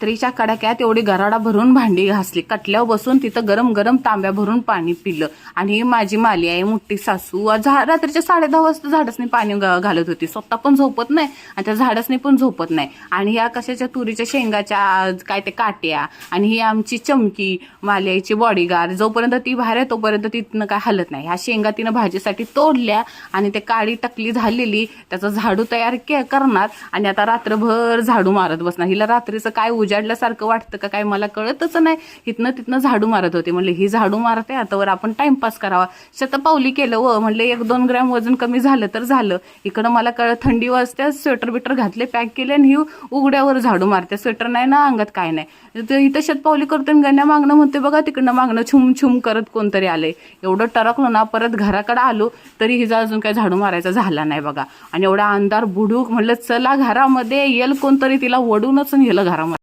रात्रीच्या कडाक्यात एवढी गराडा भरून भांडी घासली, कटल्यावर बसून तिथं गरम गरम तांब्या भरून पाणी पिलं. आणि ही माझी माली आहे, मोठी सासू रात्रीच्या 10:30 वाजता झाडसनी पाणी घालत होती. स्वतः पण झोपत नाही आणि त्या झाडसनी पण झोपत नाही. आणि ह्या कशाच्या तुरीच्या शेंगाच्या काय ते काट्या, आणि ही आमची चमकी मालियाची बॉडीगार्ड. जोपर्यंत ती बाहेर आहे तोपर्यंत तिथनं काय हलत नाही. ह्या शेंगा तिनं भाजीसाठी तोडल्या आणि ते काळी टकली झालेली त्याचं झाडू तयार करणार आणि आता रात्रभर झाडू मारत बसणार. हिला रात्रीचं काय उजाडल्यासारखं वाटतं का काय मला कळतच नाही. इथनं तिथनं झाडू मारत होते. म्हणले ही झाडू मारते आतावर आपण टाइमपास करावा. शतपावली केलं व म्हणले 1-2 ग्रॅम वजन कमी झालं तर झालं. इकडं मला थंडी वाजते, स्वेटर बिटर घातले, पॅक केले आणि ही उघड्यावर झाडू मारते. स्वेटर नाही ना अंगात काय नाही. इथं शतपावली करते आणि गण्या मागणं म्हणते बघा तिकडनं मागणं छुम छुम करत कोणतरी आलंय. एवढं टरकलो ना, परत घराकडे आलो तरी हिचा अजून काय झाडू मारायचा झाला नाही बघा. आणि एवढा अंधार बुडूक, म्हणलं चला घरामध्ये येईल कोणतरी तिला वडूनच नेलं घरामध्ये.